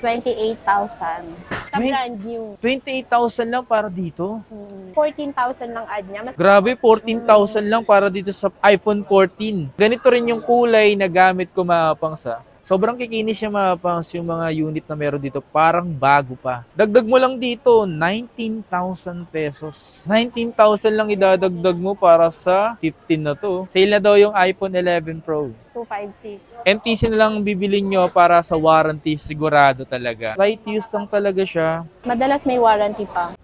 28,000. Sa brand new. 28,000 lang para dito? 14,000 lang ad niya. Grabe, 14,000 lang para dito sa iPhone 14. Ganito rin yung kulay na gamit ko, mga pangs. Sobrang kikinis siya, mga pangs, yung mga unit na meron dito. Parang bago pa. Dagdag mo lang dito, 19,000 pesos. 19,000 lang idadagdag mo para sa 15 na to. Sale na daw yung iPhone 11 Pro. 256. NTC na lang bibilin nyo para sa warranty, sigurado talaga. Light use lang talaga siya. Madalas may warranty pa.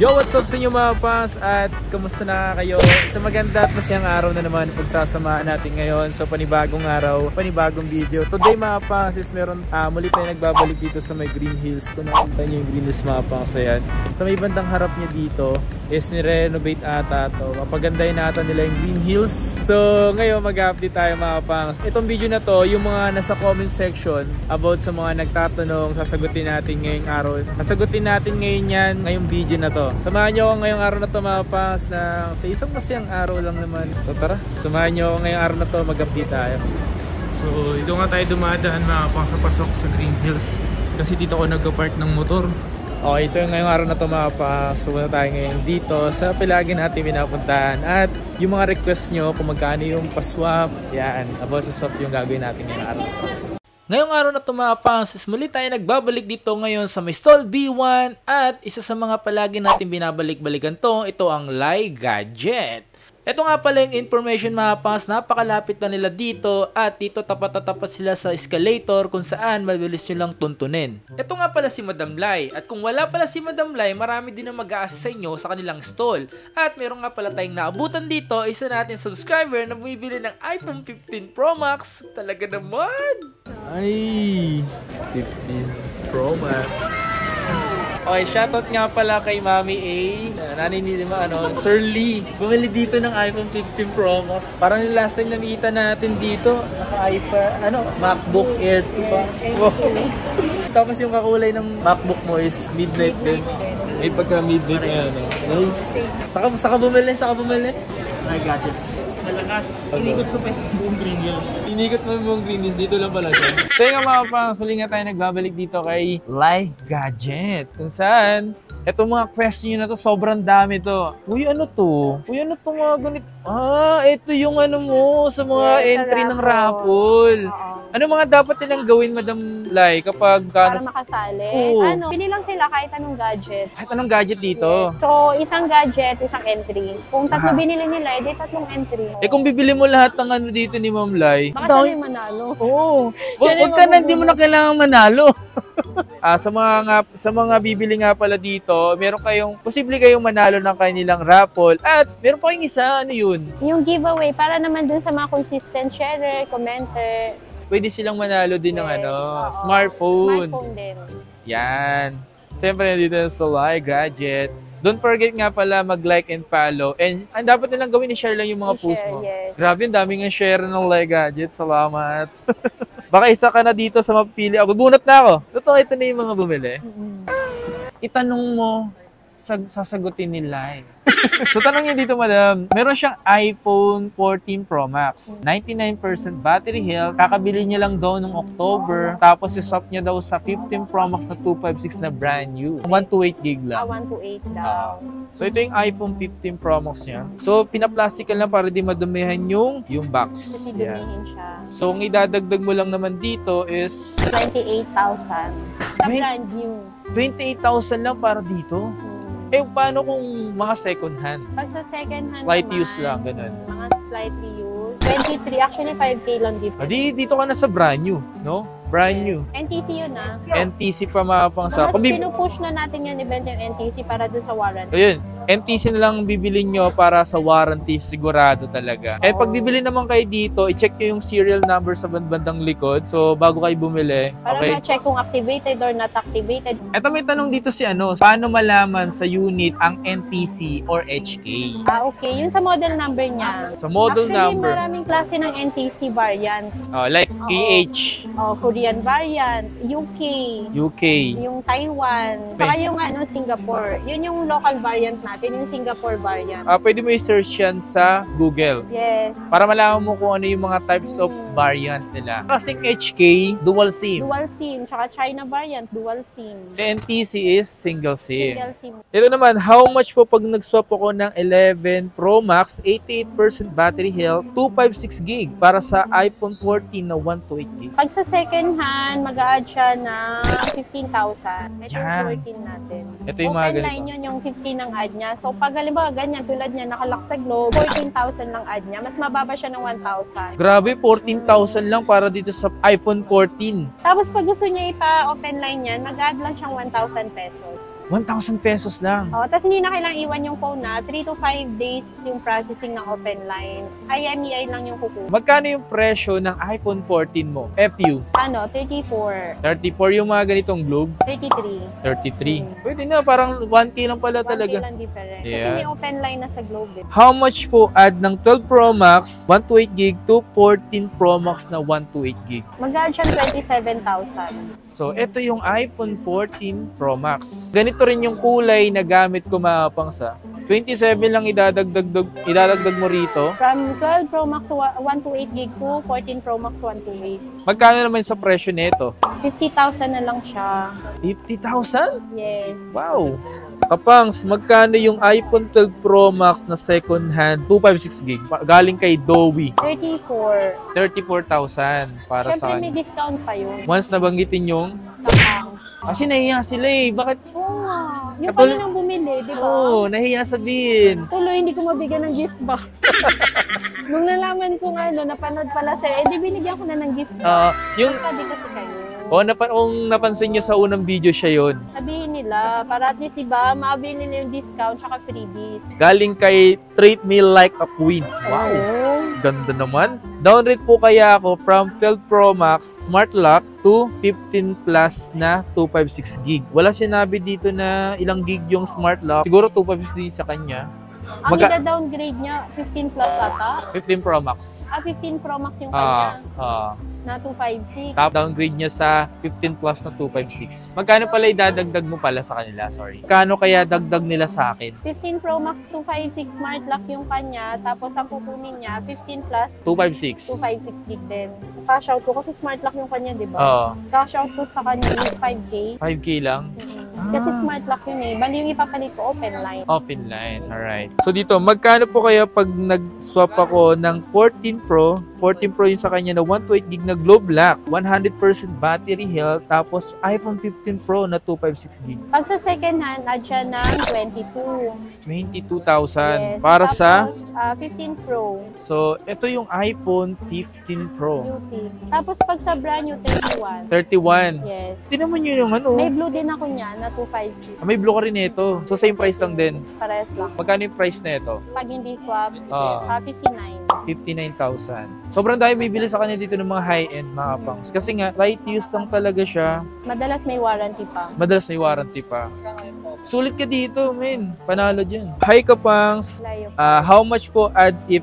Yo, what's up sa inyo, mga pangs, at kamusta na kayo? Sa maganda at masayang araw na naman pagsasamaan natin ngayon. So panibagong araw, panibagong video. Today, mga pangs, is meron muli tayo nagbabalik dito sa may Green Hills. Kung nakita nyo yung Green Hills, mga pangs, ayan. Sa may bandang harap niya dito is nire-renovate ata to. Mapagandahin ata nila yung Green Hills. So ngayon mag-update tayo, mga pangs. Itong video na to, yung mga nasa comment section about sa mga nagtatanong, sasagutin natin ngayong araw. Sasagutin natin ngayon yan, ngayong video na to. Samahan nyo ako ngayong araw na to, mga pangs, na sa isang masayang araw lang naman. So tara, samahan nyo ako ngayong araw na to, mag-update tayo. So dito nga tayo dumadaan, mga pangs, sa pasok sa Green Hills. Kasi dito ako nagka-park ng motor. Okay, so ngayong araw na to, mga pangs, pumunta tayo ngayon dito sa palagi natin pinapuntahan. At yung mga request nyo kung magkano yung paswap, yan, about sa swap yung gagawin natin ngayong araw na to. Ngayong araw na ito, mga pangs, muli tayo nagbabalik dito ngayon sa may Stall B1 at isa sa mga palagi natin binabalik-balikan to, ito ang Lai Gadget. Ito nga pala yung information, mga pangs, napakalapit na nila dito at dito tapat na tapat sila sa escalator kung saan mabilis nyo lang tuntunin. Ito nga pala si Madam Lai, at kung wala pala si Madam Lai, marami din ang mag-a-assist sa inyo sa kanilang stall. At meron nga pala tayong naabutan dito, isa natin subscriber na bumibili ng iPhone 15 Pro Max. Talaga naman! Ay, 15 Pro Max. Okay, shoutout nga pala kay Mami A, nanay ni Sir Lee. Bumili dito ng iPhone 15 Pro Max. Parang yung last time nakita natin dito, naka-iPad, MacBook Air 2 ba? Wow. Tapos yung kakulay ng MacBook mo is midnight din. May pagka midnight na yan. Nice. Saka bumili. May gadgets. Malakas. Inikot ko pa yung buong Green Hills. Inikot mo yung buong Green Hills. Dito lang pala siya. So yun nga, mga pangs, huli nga tayo nagbabalik dito kay Lai Gadget. Kung saan, etong mga question nyo na to, sobrang dami to. Uy, ano to? Uy, ano to mga ganito? Ito yung mo sa mga entry ng raffle. Ano mga dapat nilang gawin, Madam Lai, kapag para makasali? Pili lang sila kahit anong gadget. Kahit anong gadget dito? Yes. So, isang gadget, isang entry. Kung tatlo binili nila, edi tatlong entry. Kung bibili mo lahat ng dito ni Ma'am Lai, baka siya na yung manalo. Oo. Huwag ka na, hindi mo na kailangan manalo. Sa mga bibili nga pala dito, posible kayong manalo ng kanilang raffle. At meron pa kayong isa, ano yun? Yung giveaway, para naman dun sa mga consistent sharer, commenter. Pwede silang manalo din ng smartphone. Smartphone din. Yan. Siyempre, nandito sa Lai Gadget. Don't forget nga pala mag-like and follow. And ang dapat nilang gawin, i-share lang yung mga post mo. Yes. Grabe, ang daming ang share ng Lai Gadget. Salamat. Baka isa ka na dito sa mapili. Bunot na ako. Totoo, ito na yung mga bumili. Itanong mo, sasagutin ni Lai. So tanong niya dito, madam, meron siyang iPhone 14 Pro Max, 99% battery health, kakabili niya lang daw nung October, tapos i-swap niya daw sa 15 Pro Max na 256 na brand new, 128 gig lang. 128 daw. So ito yung iPhone 15 Pro Max niya. So pinaplastikan lang para di madumihan yung box. Kasi dumihin siya. So ang idadagdag mo lang naman dito is 28,000. Sa brand new. 28,000 lang para dito? Paano kung mga second hand? Pag sa second hand slight naman, use lang, ganun. Mga slightly used. 23, actually 5K lang difference. Dito ka na sa brand new, no? Brand new. NTC yun NTC pa, mga pangsa. Mas pinupush na natin yung event yung NTC para dun sa warranty. Ayun. NTC na lang bibilin nyo para sa warranty, sigurado talaga. Pag bibili naman kayo dito, i-check nyo yung serial number sa bandang likod. So, bago kayo bumili, para ma-check kung activated or not activated. Eto, may tanong dito si paano malaman sa unit ang NTC or HK? Okay. Yung sa model number niya. Sa model number. Actually, maraming klase ng NTC variant. Like KH. Korean variant, UK, yung Taiwan, saka yung Singapore. Yun yung local variant natin, yung Singapore variant. Pwede mo i-search yan sa Google. Yes. Para malaman mo kung ano yung mga types of variant nila. Kasing HK, dual SIM. Dual SIM, tsaka China variant, dual SIM. Si NTC is single SIM. Single SIM. Ito naman, how much po pag nag-swap ako ng 11 Pro Max, 88% battery health, 256 gig para sa iPhone 14 na 128 gig? Pag sa second hand, mag-a-add siya ng 15,000. Ito yung Yan. 14 natin. Ito yung mga Open ganito. line yun, yung 15 ng add niya. So, pag halimbawa ganyan, tulad niya, nakalock sa Globe, 14,000 lang add niya. Mas mababa siya ng 1,000. Grabe, 14,000 lang para dito sa iPhone 14. Tapos, pag gusto niya ipa-open line yan, mag-add lang siyang 1,000 pesos. 1,000 pesos lang. O, tapos hindi na kailangang iwan yung phone na 3 to 5 days yung processing ng open line. IMEI lang yung kukuha. Magkano yung presyo ng iPhone 14 mo? FU? Ano, 34, 34 yung mga ganitong Globe? 33. 33. Pwede na, parang 1K lang pala 1K talaga. lang different. Kasi Yeah. may open line na sa Globe. Eh. How much po add ng 12 Pro Max, 128 gig to 14 Pro Max na 128 gig? Mag-add siyang 27,000. So, ito yung iPhone 14 Pro Max. Ganito rin yung kulay na gamit ko mapang sa 27 lang idadagdag mo rito. From 12 Pro Max 128 gig to 14 Pro Max 128. Magkano naman sa presyo nito? 50,000 na lang siya. 50,000? Yes. Wow! Kapangs, magkano yung iPhone 12 Pro Max na second hand 256 gig? Galing kay Dowie. 34. 34,000 para sa Siyempre may kanya. discount pa yun. Once nabanggitin yung Tapangs. kasi nahiya sila eh. Bakit? Oo nga. Yung Katulad- kaninang bumili, di ba? Oo, nahiya sabihin. Tuloy, hindi ko mabigyan ng gift box. Nung nalaman ko nga, napanood pala sa'yo, di binigyan ko na ng gift box. Yung Sabi kasi kayo. kung napansin nyo sa unang video siya yon. Sabihin nila, para at least iba, makabili nila yung discount tsaka freebies. Galing kay Treat Me Like a Queen. Wow! Oo. Ganda naman. Downgrade po kaya ako from 12 Pro Max Smart Lock to 15 Plus na 256 gig. Wala sinabi dito na ilang gig yung Smart Lock. Siguro 256 din sa kanya. Ang ida-downgrade niya, 15 plus ata. 15 Pro Max. 15 Pro Max yung kanya, na 256. Top downgrade niya sa 15 Plus na 256. Magkano pala idadagdag mo pala sa kanila? Sorry. Magkano kaya dagdag nila sa akin? 15 Pro Max 256 Smart Lock yung kanya, tapos ang kukunin niya, 15 Plus 256. 256 gig din. Cash out ko kasi Smart Lock yung kanya, di ba? Oo. Cash out ko sa kanya is 5K. 5K lang. Kasi Smart Lock yun eh. Bali yung ipapalit ko, open line. Open line. Alright. So dito, magkano po kaya pag nag-swap ako ng 14 Pro yung sa kanya na 128 gig na Globe Lock, 100% battery health, tapos iPhone 15 Pro na 256 gig. Pag sa second hand, add siya ng 22. 22,000 Yes. para sa... Tapos, 15 Pro. So, ito yung iPhone 15 Pro. Beauty. Tapos pag sa brand new, 31. 31. Yes. Tinan mo nyo yung ano. May blue din ako niya na 256. May blue ka rin ito. So, same price lang din. Parehas lang. Magkano yung price na ito? Pag hindi swap, 59. 59,000. Sobrang dami bibili sa kanya dito ng mga high-end, mga pangs. Kasi nga, light use lang talaga siya. Madalas may warranty pa. Madalas may warranty pa. Sulit ka dito, men. Panalo dyan. Hi, Kapangs. Layo. How much po add if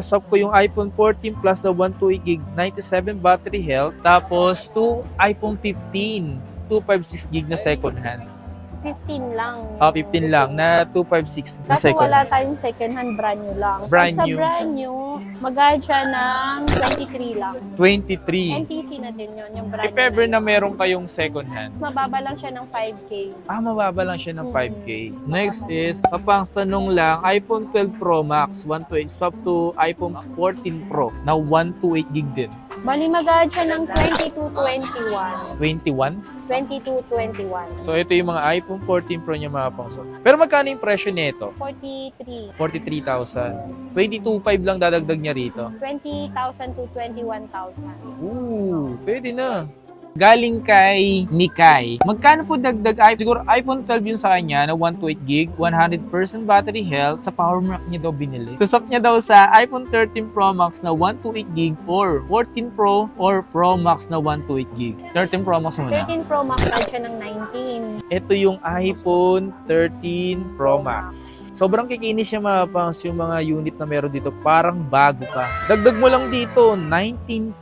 swap ko yung iPhone 14 Plus na 128 gig, 97 battery health, tapos to iPhone 15, 256 gig na second hand. 15 lang. 15 lang na 256 na Kaso second wala hand. tayong second hand, brand new lang. Brand Pag sa new. brand new, mag-add siya ng 23 lang. 23. NTC na din yun, yung brand If ever new. na meron kayong second hand, Mababa lang siya ng 5K. mababa lang siya ng 5K. Next is, Kapangs, tanong lang, iPhone 12 Pro Max, 128, swap to iPhone 14 Pro na 128 gig din. Bali, mag-add siya ng 2221. 21? 2221. So, ito yung mga iPhone 14 Pro niya, mga pangso. Pero magkano yung presyo nito? 43. 43,000. 22,500 lang dadagdag niya rito. 20,000 to 21,000. Ooh, pwede na. Galing kay Mikay. Magkano po dagdag iPhone? Siguro iPhone 12 yun sa kanya na 128 gig, 100% battery health. Sa power bank niya daw binili. Susap niya daw sa iPhone 13 Pro Max na 128 gig or 14 Pro or Pro Max na 128 gig. 13 Pro Max muna. 13 Pro Max add siya ng 19. Ito yung iPhone 13 Pro Max. Sobrang kikinis siya, mga pangs, yung mga unit na meron dito. Parang bago pa. Dagdag mo lang dito, 19,000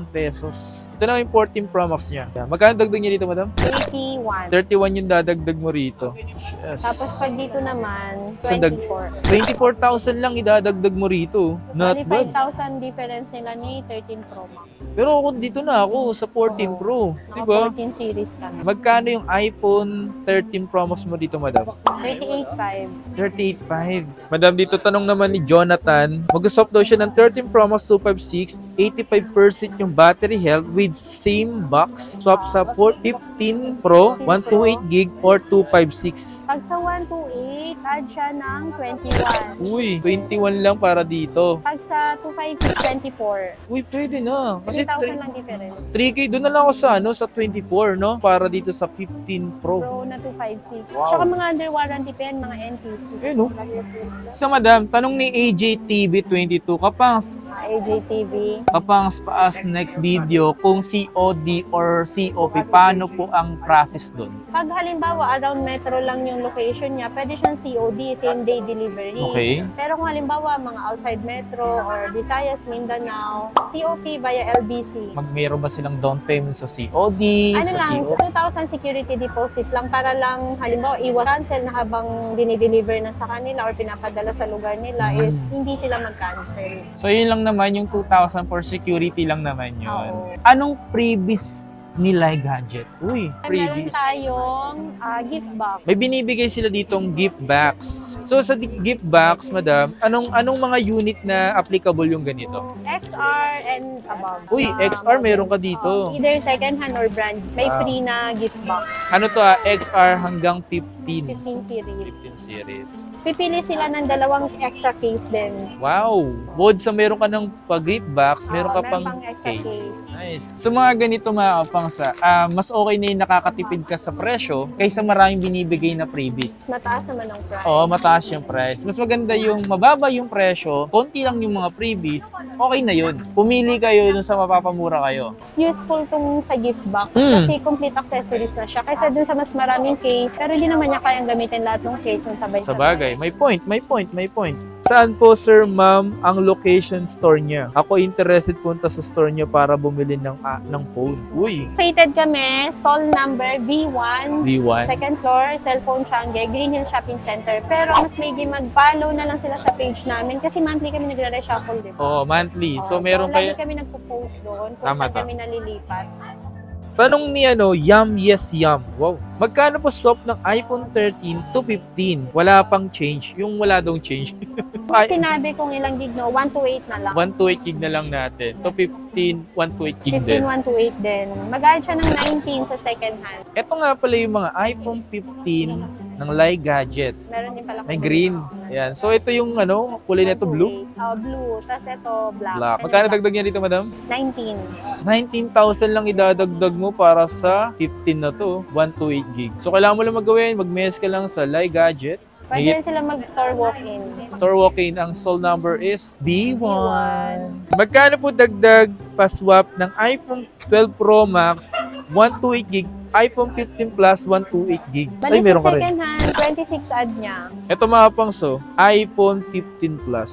pesos. Ito na yung 14 Pro Max niya. Yan. Magkano dagdag niya dito, madam? 31. 31 yung dadagdag mo rito. Yes. Tapos pag dito naman, So, 24. 24,000 lang idadagdag mo rito. Not bad. 25,000 difference nila ni 13 Pro Max. Pero ako dito na ako sa 14 Pro. Diba? 14 series ka na. Magkano yung iPhone 13 Pro Max mo dito, madam? 38.5. 38.5. Madam, dito tanong naman ni Jonathan. Mag-swap daw siya ng 13 Pro Max 256. 85% yung battery health with same box. Swap sa 15 Pro, 128GB or 256. Pag sa 128, add siya ng 21. Uy, 21 lang para dito. Pag sa 256, 24. Uy, pwede na. Kasi 3,000 lang difference. 3K, doon na lang ako sa, sa 24, no? Para dito sa 15 Pro. Pro na 256. Wow. Tsaka mga under warranty pa yan, mga NTC. Eh, no? Ito, madam, tanong ni AJTV22, Kapangs, AJTV. Kapangs paas next video kung COD or COP, paano po ang process doon? Pag halimbawa, around metro lang yung location niya, pwede siyang COD, same day delivery. Okay. Pero kung halimbawa, mga outside metro or Visayas, Mindanao, COP via LBC. Meron ba silang down payment sa COD? Ano sa lang, COP? 2,000 security deposit lang para lang, halimbawa, iwas cancel na habang dinideliver na sa kanila or pinapadala sa lugar nila is hindi sila mag-cancel. So, yun lang naman yung 2,000 for security lang naman yun. Oo. Anong previous nila gadget? Uy, Meron previous. tayong gift box. May binibigay sila ditong gift box. So sa gift box, madam, anong mga unit na applicable yung ganito? XR and above. Uy, XR meron ka dito. Either second hand or brand. May free na gift box. Ano to XR hanggang 15. 15 series. 15 series. Pipili sila ng dalawang extra case din. Wow! Bukod sa meron ka ng gift box, meron ka meron pang pang extra case. Nice. So mga ganito mga kapangsa, mas okay na yung nakakatipid ka sa presyo kaysa maraming binibigay na freebies. Mataas naman ang price. Oo, mataas yung price. Mas maganda yung mababa yung presyo, konti lang yung mga freebies, okay na yun. Pumili kayo dun sa mapapamura kayo. Useful tong sa gift box kasi complete accessories na siya. Kaysa dun sa mas maraming case, pero di naman niya kayang gamitin lahat ng case ng sabay-sabay. Sa bagay, may point. Saan po, sir, ma'am, ang location store niya? Ako interested punta sa store niya para bumili ng phone. Uy! Located kami, stall number V1, V1. second floor, Cellphone Changi, Green Hill Shopping Center. Pero mas may mag-follow na lang sila sa page namin kasi monthly kami nagre-reshuffle, di ba? Oo, monthly. So, meron kayo... lagi kami nagpo-post doon kung Tama saan kami nalilipat. Tanong ni Yum Yes Yum. Wow. Magkano po swap ng iPhone 13 to 15? Wala pang change. Yung wala daw change. Sinabi kong ilang gig, no? 128 na lang. 128 gig na lang natin. To 15, 128 gig din. 15, 128 din. Mag-add siya ng 19 sa second hand. Ito nga pala yung mga iPhone 15 ng Lai Gadget. Meron din pala. May green. Ayan. So, ito yung kulay nito blue. Blue. Tapos ito, black. Black. Magkano dagdag niya dito, madam? 19. 19,000 lang idadagdag mo para sa 15 na to. 128 gig. So, kailangan mo lang magawin. Mag-mess ka lang sa Lai Gadget. Pwede rin sila mag-store walk-in. Store walk-in, ang stall number is B1. Magkano po dagdag pa-swap ng iPhone 12 Pro Max, 128 gig, iPhone 15 Plus, 128 gig. Ay, Bali meron sa ka rin. second hand, 26 ad niya. Ito mga pangso, iPhone 15 Plus.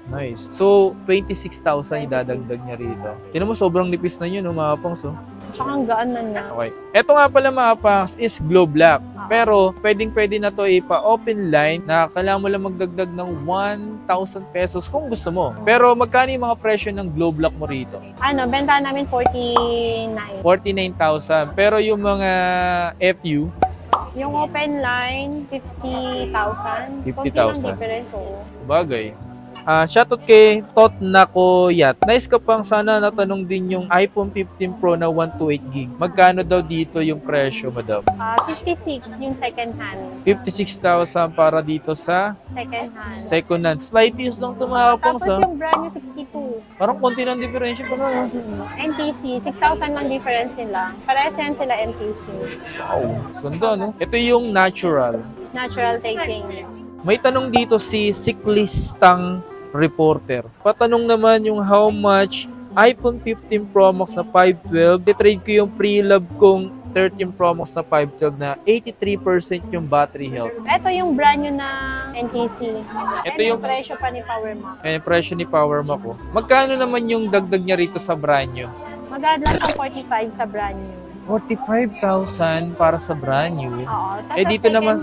Nice. So, 26,000 idadagdag niya rito. Tinan mo, sobrang nipis na yun, no, mga pangso. Tsaka ang gaan na niya. Okay. Ito nga pala mga pangs is Glow Black. Pero pwedeng-pwede na to ipa-open line na kailangan mo lang magdagdag ng 1,000 pesos kung gusto mo. Pero magkano yung mga presyo ng Glow Black mo rito? Benta namin 49. 49,000. Pero yung mga FU, Yung open line, 50,000. 50,000. Konti lang difference, oo. sabagay. Shoutout kay Tot Nakoyat. Nice ka pang sana natanong din yung iPhone 15 Pro na 128 gig. Magkano daw dito yung presyo, madam? 56 yung second hand. 56,000 para dito sa Second hand. second hand. Slight use lang tumapang Tapos sa. yung brand new 62. Parang konti ng differential pa na. NTC, 6,000 lang difference nila. Parehas yan sila NTC. Wow. Ganda, no? Ito yung natural. Natural taking. May tanong dito si Cyclistang Reporter. Patanong naman yung how much iPhone 15 Pro Max na 512. I-trade ko yung pre-love kong 13 Pro Max na 512 na 83% yung battery health. Ito yung brand new na NTC. Ito yung presyo pa ni PowerMac. presyo ni PowerMac ko. Magkano naman yung dagdag niya rito sa brand new? Mag-add lang ng 45 sa brand new. 45,000 para sa brand new. Oo. Tapos Eh, dito naman-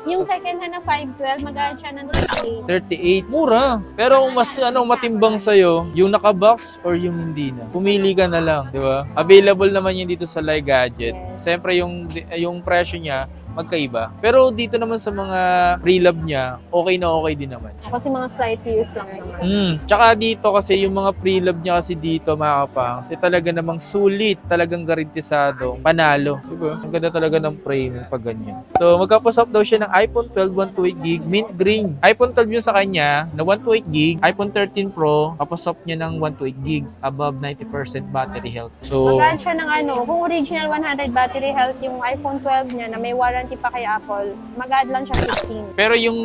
yung second hand na 512, mag-add siya ng 38. 38. Mura. Pero kung mas matimbang sa'yo, yung naka-box or yung hindi na. Pumili ka na lang, di ba? Available naman yun dito sa Lai Gadget. Yes. Siyempre, yung presyo niya, magkaiba. Pero dito naman sa mga pre-love niya, okay na okay din naman. Kasi mga slight use lang naman. Tsaka dito kasi yung mga pre-love niya kasi dito mga kapangs, talaga namang sulit, talagang garantisado, panalo. Diba? Ang ganda talaga ng framing pag ganyan. So magkapasap daw siya ng iPhone 12 128GB mint green. iPhone 12 yung sa kanya na 128GB, iPhone 13 Pro, kapasap niya ng 128GB above 90% battery health. So Mag-add siya ng kung original 100 battery health yung iPhone 12 niya na may warranty pa kay Apple, mag-add lang siya 15. pero yung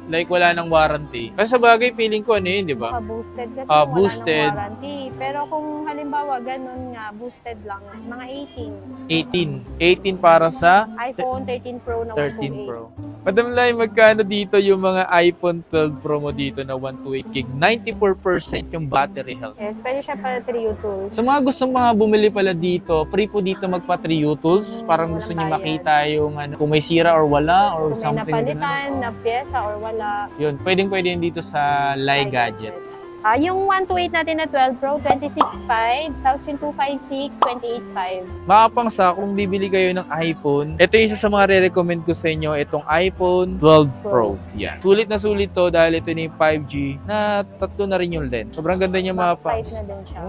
like wala nang warranty. Kasi sa bagay feeling ko yun, di ba? Boosted kasi boosted. wala nang warranty. Pero kung halimbawa ganun nga, boosted lang, mga 18 para sa iPhone 13 Pro na 13 128. Pro. Madam Lai, magkano dito yung mga iPhone 12 Pro mo dito na 128GB? 94% yung battery health. Yes, pwede siya para Trio Tools. Sa mga gustong mga bumili pala dito, free po dito magpa-Trio Tools. Parang gusto niyo makita yung kung may sira or wala or Kung may something. napalitan, na pyesa or wala. Yun, pwede yun dito sa Lai Gadgets. Yung 128 natin na 12 Pro, 26.5. Tapos yung 256, 28.5. Mga pangsa, kung bibili kayo ng iPhone, ito yung isa sa mga re-recommend ko sa inyo, itong iPhone 12 Pro. Yan. Sulit na sulit to dahil ito na yung 5G na tatlo na rin yung lens. Sobrang ganda niya mga Box type pangs. na din siya.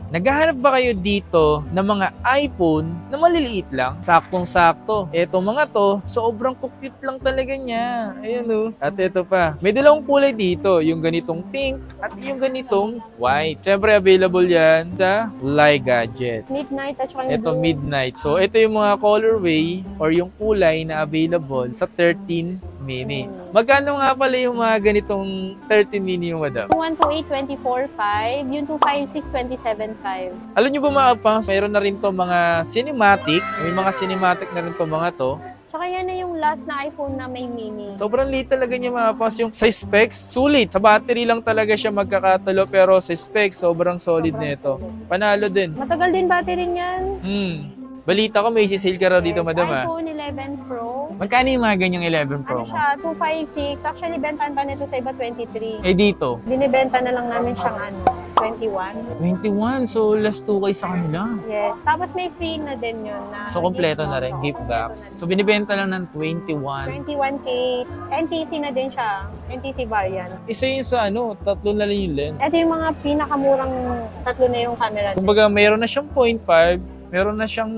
Naghahanap ba kayo dito ng mga iPhone na maliliit lang? Saktong-sakto. Eto mga to, sobrang cute lang talaga niya. Ayan o. At ito pa. May dalawang kulay dito. Yung ganitong pink at yung ganitong white. Siyempre available yan sa Lai Gadget. Midnight at saka yung Ito blue. midnight. So ito yung mga colorway or yung kulay na available sa 13 mini. Magkano nga pala yung mga ganitong 13 mini yung madam? Yung 128, 24.5. Yung 256, 27.5. Alam nyo ba mga pangs, mayroon na rin to mga cinematic. May mga cinematic na rin to mga to. Saka yan na yung last na iPhone na may mini. Sobrang liit talaga niya mga pangs. Yung sa specs, sulit. Sa battery lang talaga siya magkakatalo pero sa specs, sobrang solid nito. Panalo din. Matagal din battery niyan. Balita ko may isi-sale ka raw dito, Yes, madam. iPhone 11 Pro. Magkano yung mga ganyang 11 Pro Ano mo? siya? 256. Actually, bentahan pa nito sa iba 23. Eh dito? Binibenta na lang namin siyang 21. 21. So, less 2K sa kanila. Yes. Tapos may free na din yun. Na So, kompleto gift na box. rin, Oo, gift kompleto box. na So, binibenta lang ng 21. 21K. NTC na din siya. NTC variant. Isa yun sa tatlo na lang yung lens. Ito yung mga pinakamurang tatlo na yung camera. Kumbaga, mayroon na siyang 0.5, meron na siyang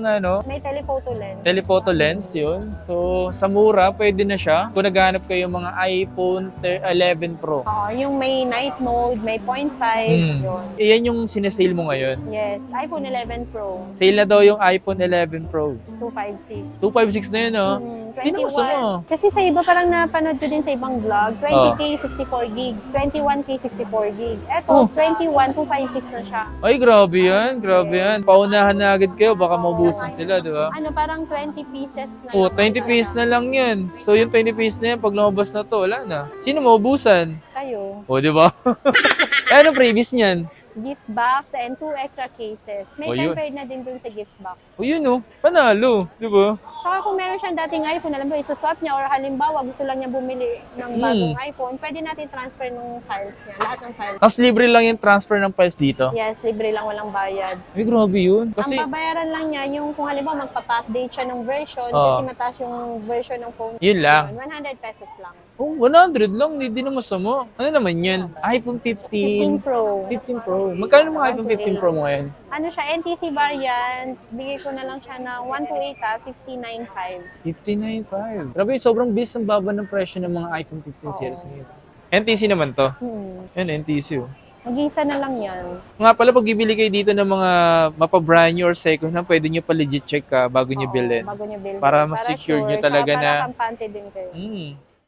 May telephoto lens. telephoto lens yun. So, sa mura, pwede na siya. Kung naghahanap kayo mga iPhone 11 Pro. Oo, yung may night mode, may 0.5, yun. Iyan yung sinesale mo ngayon. Yes, iPhone 11 Pro, Sale na daw yung iPhone 11 Pro. 256. 256 na yun, oh. Hindi na gusto mo. 21. Kasi sa iba parang napanood ko din sa ibang vlog, 20K 64 gig, 21K 64 gig. Eto, 21, 256 na siya. Ay, grabe yan. Grabe yan. Paunahan na agad kayo. Baka maubusan sila, di ba? Ano, parang 20 pieces na Oh, lang 20 pieces na lang yan. So, yung 20 pieces na yan, pag lumabas na to, wala na. Sino maubusan? Kayo. O, di ba? Ano previous niyan? Gift box and 2 extra cases. May Oh, yun. tempered na din dun sa gift box. O, yun oh. Panalo. Di ba? Saka kung meron siyang dating iPhone, alam mo, isuswap niya or halimbawa gusto lang niya bumili ng bagong iPhone, pwede natin transfer ng files niya, lahat ng files. Tapos libre lang yung transfer ng files dito. Yes, libre lang, walang bayad. Ay, grabe yun. Kasi, Ang babayaran lang niya yung kung halimbawa magpapa-update siya ng version Oo. kasi mataas yung version ng phone. Yun lang. 100 pesos lang. oh, 100 lang. Hindi na masama. Ano naman yan? iPhone 15 15. Pro. 15 Pro. Magkano mga iPhone 15 Pro mo ngayon? Ano siya, NTC variant, bigay ko na lang siya na 128 59.5. 59.5. Grabe, sobrang bis ang baba ng presyo ng mga iPhone 15 series ngayon. NTC naman to. Yan, NTC oh. Mag-isa na lang yan. Nga pala, pag bibili kayo dito ng mga mapa-brand new or second hand, pwede nyo pa legit check bago nyo Oo, bilhin. bago niyo bilhin. Para mas secure sure, nyo talaga tsaka na. para kampante din kayo.